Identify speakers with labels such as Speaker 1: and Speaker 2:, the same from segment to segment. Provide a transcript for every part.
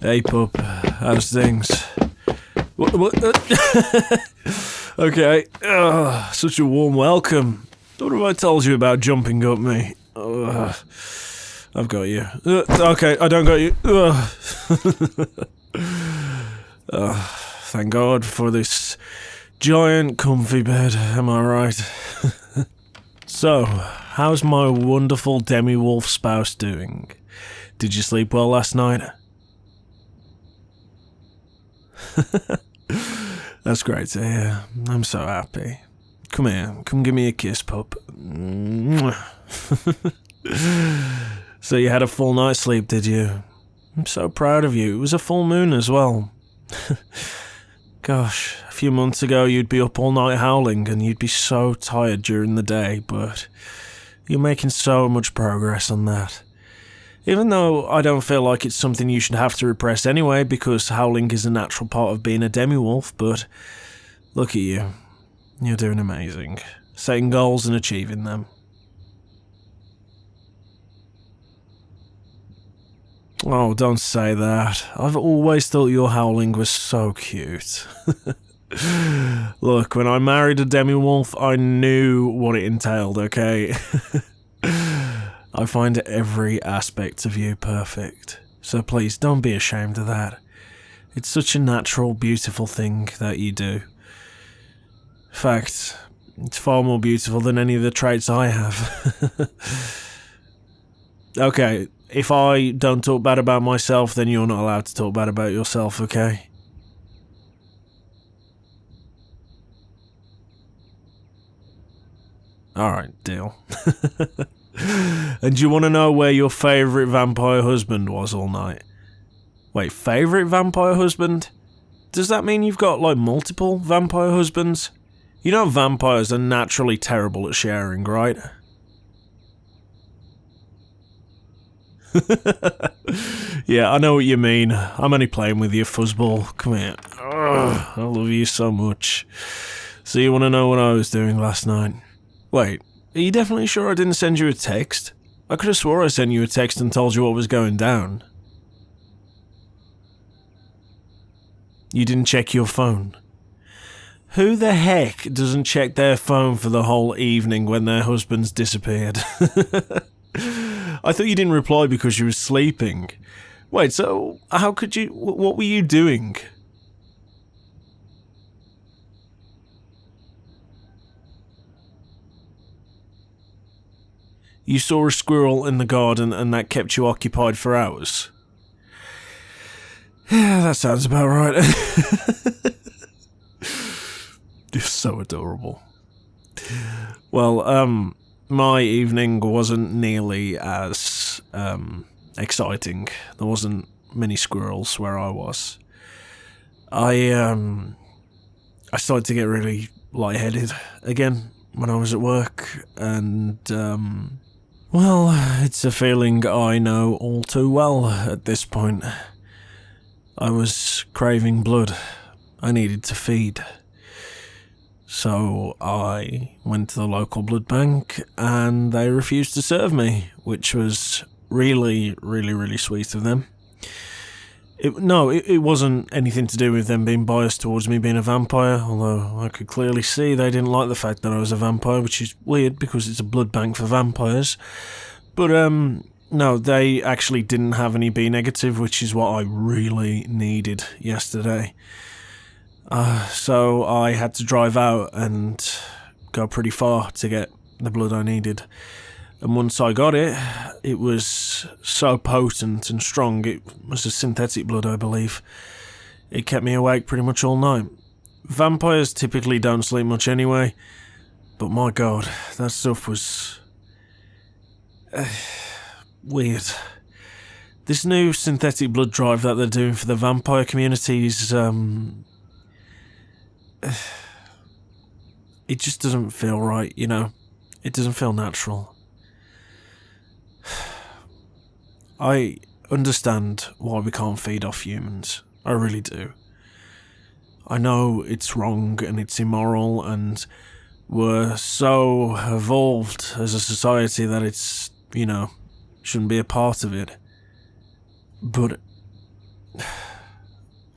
Speaker 1: Hey pup, how's things? What? Okay, such a warm welcome. What have I told you about jumping up me? I've got you. Okay, I don't got you. Thank God for this giant comfy bed, am I right? So, how's my wonderful Demi Wolf spouse doing? Did you sleep well last night? That's great to hear. I'm so happy. Come here, come give me a kiss, pup. So you had a full night's sleep, did you? I'm so proud of you. It was a full moon as well. Gosh, a few months ago you'd be up all night howling and you'd be so tired during the day, but you're making so much progress on that. Even though I don't feel like it's something you should have to repress anyway, because howling is a natural part of being a demi-wolf, but look at you. You're doing amazing. Setting goals and achieving them. Oh, don't say that. I've always thought your howling was so cute. Look, when I married a demi-wolf, I knew what it entailed, okay? I find every aspect of you perfect, so please don't be ashamed of that. It's such a natural, beautiful thing that you do. In fact, it's far more beautiful than any of the traits I have. Okay, if I don't talk bad about myself, then you're not allowed to talk bad about yourself, okay? Alright, deal. And do you want to know where your favourite vampire husband was all night? Wait, favourite vampire husband? Does that mean you've got, like, multiple vampire husbands? You know vampires are naturally terrible at sharing, right? Yeah, I know what you mean. I'm only playing with you, fuzzball. Come here. Ugh, I love you so much. So you want to know what I was doing last night? Wait. Are you definitely sure I didn't send you a text? I could have swore I sent you a text and told you what was going down. You didn't check your phone. Who the heck doesn't check their phone for the whole evening when their husbands disappeared? I thought you didn't reply because you were sleeping. Wait, so how could you... What were you doing? You saw a squirrel in the garden and that kept you occupied for hours? Yeah, that sounds about right. You're so adorable. Well, my evening wasn't nearly as exciting. There wasn't many squirrels where I was. I started to get really lightheaded again when I was at work, and well, it's a feeling I know all too well at this point. I was craving blood. I needed to feed. So I went to the local blood bank and they refused to serve me, which was really, really, really sweet of them. It wasn't anything to do with them being biased towards me being a vampire, although I could clearly see they didn't like the fact that I was a vampire, which is weird because it's a blood bank for vampires. But no, they actually didn't have any B negative, which is what I really needed yesterday. So I had to drive out and go pretty far to get the blood I needed. And once I got it, it was so potent and strong. It was a synthetic blood, I believe. It kept me awake pretty much all night. Vampires typically don't sleep much anyway, but my god, that stuff was... weird. This new synthetic blood drive that they're doing for the vampire community is, it just doesn't feel right, you know? It doesn't feel natural. I understand why we can't feed off humans. I really do. I know it's wrong and it's immoral and we're so evolved as a society that it's, you know, shouldn't be a part of it. But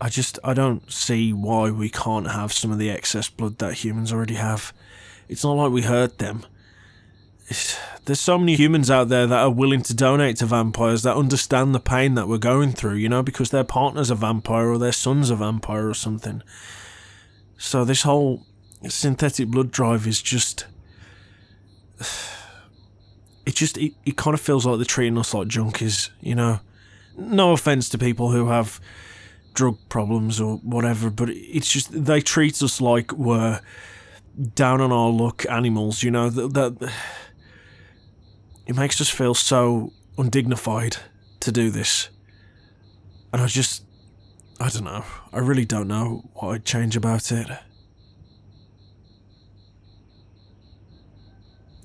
Speaker 1: I don't see why we can't have some of the excess blood that humans already have. It's not like we hurt them. There's so many humans out there that are willing to donate to vampires, that understand the pain that we're going through, you know, because their partner's a vampire or their son's a vampire or something. So this whole synthetic blood drive is just... It kind of feels like they're treating us like junkies, you know. No offence to people who have drug problems or whatever, but it's just they treat us like we're down on our luck animals, you know. That it makes us feel so undignified to do this. And I don't know. I really don't know what I'd change about it.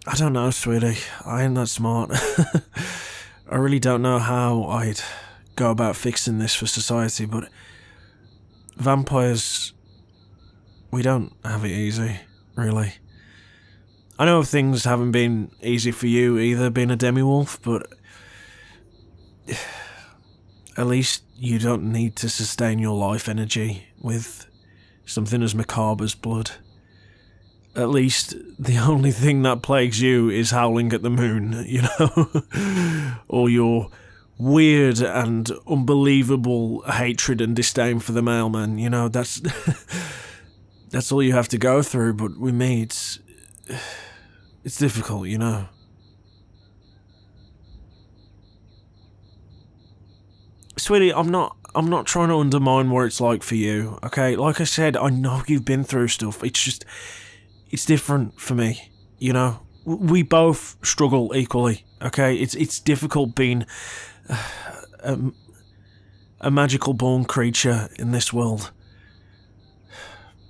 Speaker 1: I don't know, sweetie. I ain't that smart. I really don't know how I'd go about fixing this for society, but vampires, we don't have it easy, really. I know things haven't been easy for you either, being a Demi Wolf, but at least you don't need to sustain your life energy with something as macabre as blood. At least the only thing that plagues you is howling at the moon, you know? Or your weird and unbelievable hatred and disdain for the mailman, you know? That's all you have to go through, but with me, it's difficult, you know? Sweetie, I'm not trying to undermine what it's like for you, okay? Like I said, I know you've been through stuff. It's different for me, you know? We both struggle equally, okay? It's difficult being a magical born creature in this world.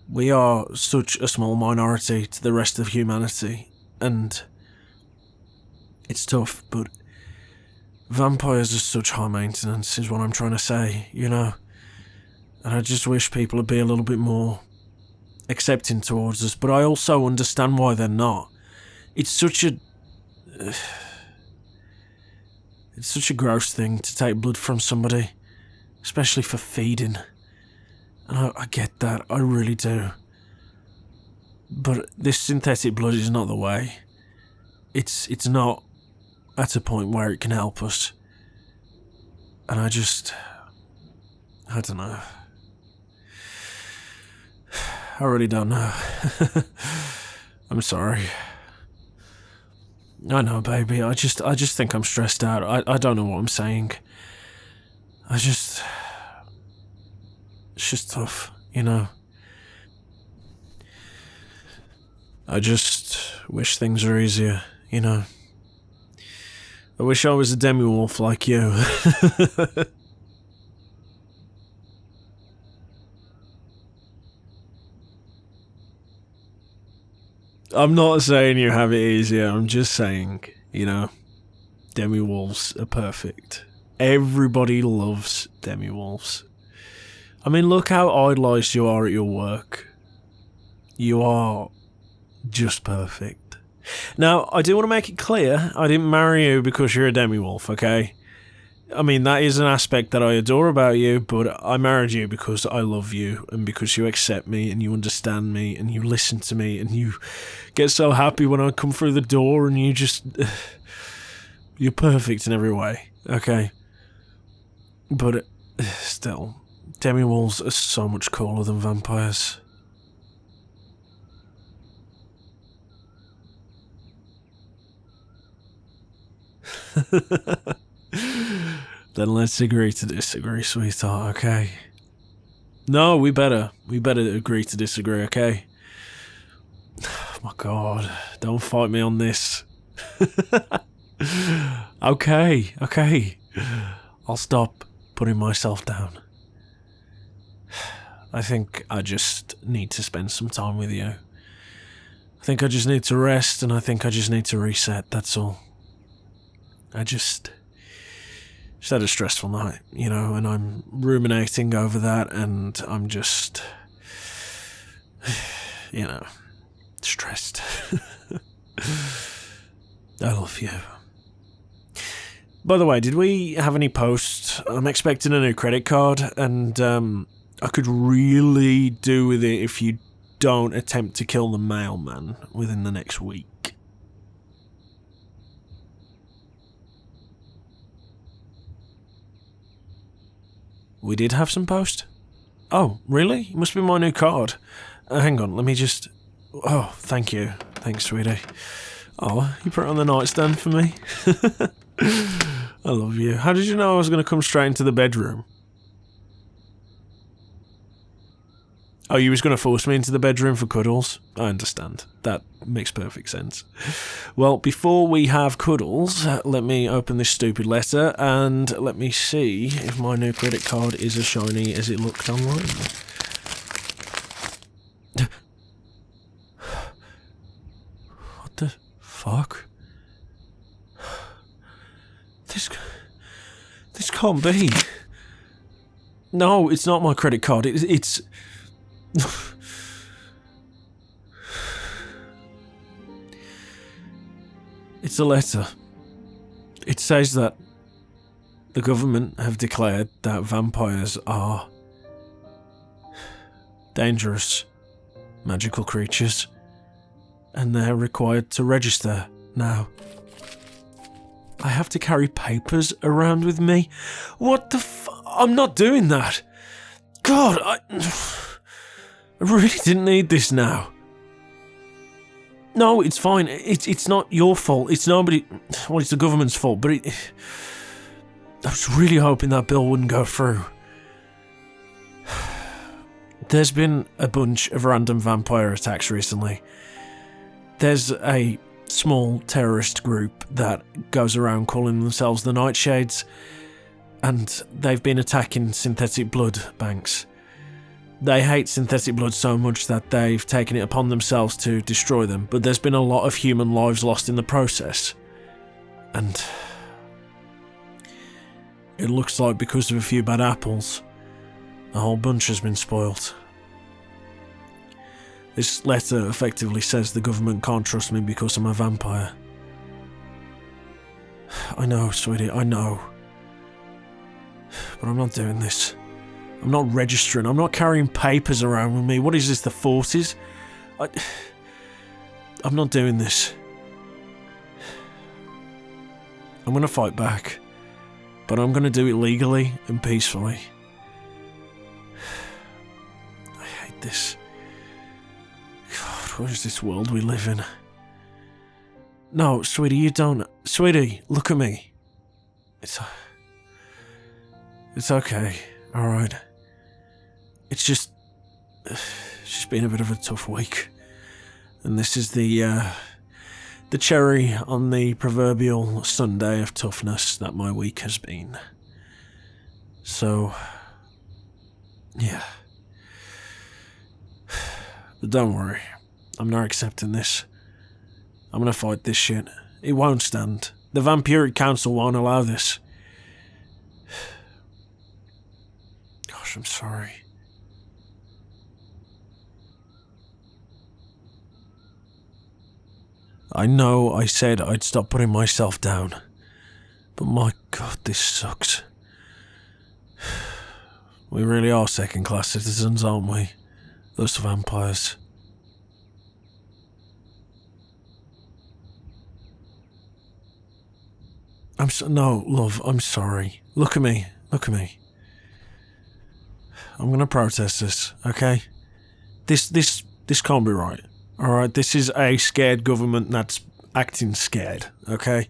Speaker 1: We are such a small minority to the rest of humanity, and it's tough, but vampires are such high maintenance is what I'm trying to say, you know? And I just wish people would be a little bit more accepting towards us, but I also understand why they're not. It's such a gross thing to take blood from somebody, especially for feeding. And I get that, I really do. But this synthetic blood is not the way. It's not at a point where it can help us. And I don't know. I really don't know. I'm sorry. I know, baby. I just think I'm stressed out. I don't know what I'm saying. It's just tough, you know. I just wish things were easier, you know. I wish I was a Demi Wolf like you. I'm not saying you have it easier, I'm just saying, you know, Demi Wolves are perfect. Everybody loves Demi Wolves. I mean, look how idolised you are at your work. You are just perfect. Now, I do want to make it clear, I didn't marry you because you're a Demi Wolf, okay? I mean, that is an aspect that I adore about you, but I married you because I love you, and because you accept me, and you understand me, and you listen to me, and you get so happy when I come through the door, and you're perfect in every way, okay? But still, Demi Wolves are so much cooler than vampires. Then let's agree to disagree, sweetheart, okay? No, we better agree to disagree, okay? Oh my god, don't fight me on this. Okay. I'll stop putting myself down. I think I just need to spend some time with you. I think I just need to rest, and I think I just need to reset, that's all. I just had a stressful night, you know, and I'm ruminating over that, and I'm just, you know, stressed. I love you. By the way, did we have any posts? I'm expecting a new credit card, and I could really do with it if you don't attempt to kill the mailman within the next week. We did have some post? Oh, really? It must be my new card. Hang on, let me just... Oh, thank you. Thanks, sweetie. Oh, you put it on the nightstand for me? I love you. How did you know I was going to come straight into the bedroom? Oh, you was going to force me into the bedroom for cuddles? I understand. That makes perfect sense. Well, before we have cuddles, let me open this stupid letter and let me see if my new credit card is as shiny as it looked online. What the fuck? This can't be. No, it's not my credit card. It's... It's a letter. It says that the government have declared that vampires are dangerous, magical creatures, and they're required to register now. I have to carry papers around with me? What the I'm not doing that. God, I really didn't need this now. No, it's fine. It's not your fault. It's nobody... Well, it's the government's fault, but I was really hoping that bill wouldn't go through. There's been a bunch of random vampire attacks recently. There's a small terrorist group that goes around calling themselves the Nightshades, and they've been attacking synthetic blood banks. They hate synthetic blood so much that they've taken it upon themselves to destroy them, but there's been a lot of human lives lost in the process. And it looks like because of a few bad apples, a whole bunch has been spoilt. This letter effectively says the government can't trust me because I'm a vampire. I know, sweetie, I know. But I'm not doing this. I'm not registering. I'm not carrying papers around with me. What is this, the 40s? I'm not doing this. I'm going to fight back. But I'm going to do it legally and peacefully. I hate this. God, what is this world we live in? No, sweetie, you don't... Sweetie, look at me. It's okay. Alright. It's just been a bit of a tough week. And this is the cherry on the proverbial sundae of toughness that my week has been. So, yeah. But don't worry. I'm not accepting this. I'm gonna fight this shit. It won't stand. The Vampiric Council won't allow this. Gosh, I'm sorry. I know I said I'd stop putting myself down, but my God, this sucks. We really are second-class citizens, aren't we? Those vampires. No, love, I'm sorry. Look at me. Look at me. I'm gonna protest this, okay? This can't be right. Alright, this is a scared government that's acting scared, okay?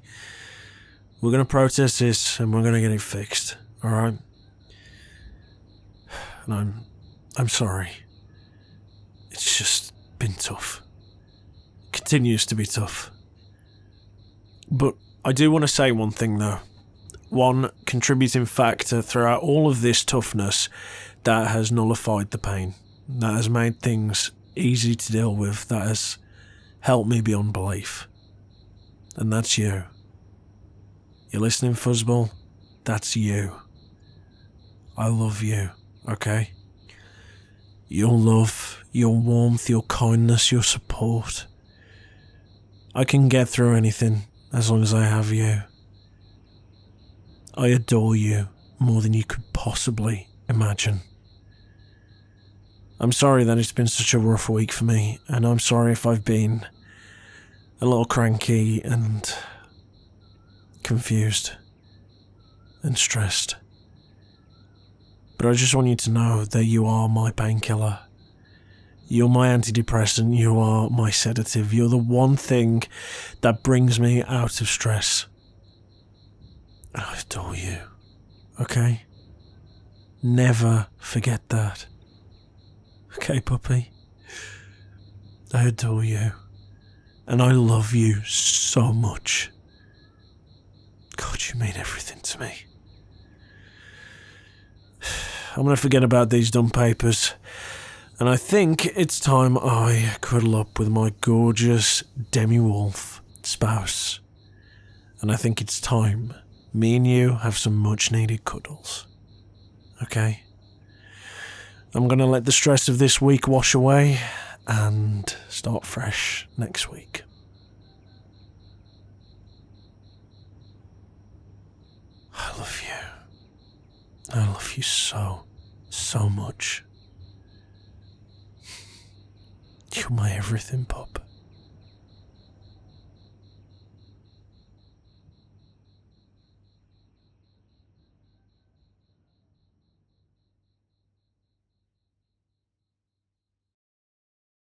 Speaker 1: We're gonna protest this and we're gonna get it fixed, alright? And I'm sorry. It's just been tough. Continues to be tough. But I do want to say one thing though. One contributing factor throughout all of this toughness that has nullified the pain, that has made things easy to deal with, that has helped me beyond belief. And that's you. You listening, Fuzzball? That's you. I love you, okay? Your love, your warmth, your kindness, your support. I can get through anything as long as I have you. I adore you more than you could possibly imagine. I'm sorry that it's been such a rough week for me, and I'm sorry if I've been a little cranky and confused and stressed. But I just want you to know that you are my painkiller. You're my antidepressant, you are my sedative, you're the one thing that brings me out of stress. I adore you, okay? Never forget that. Okay, puppy? I adore you. And I love you so much. God, you mean everything to me. I'm going to forget about these dumb papers. And I think it's time I cuddle up with my gorgeous Demi Wolf spouse. And I think it's time me and you have some much needed cuddles. Okay? I'm going to let the stress of this week wash away and start fresh next week. I love you. I love you so much. You're my everything, pup.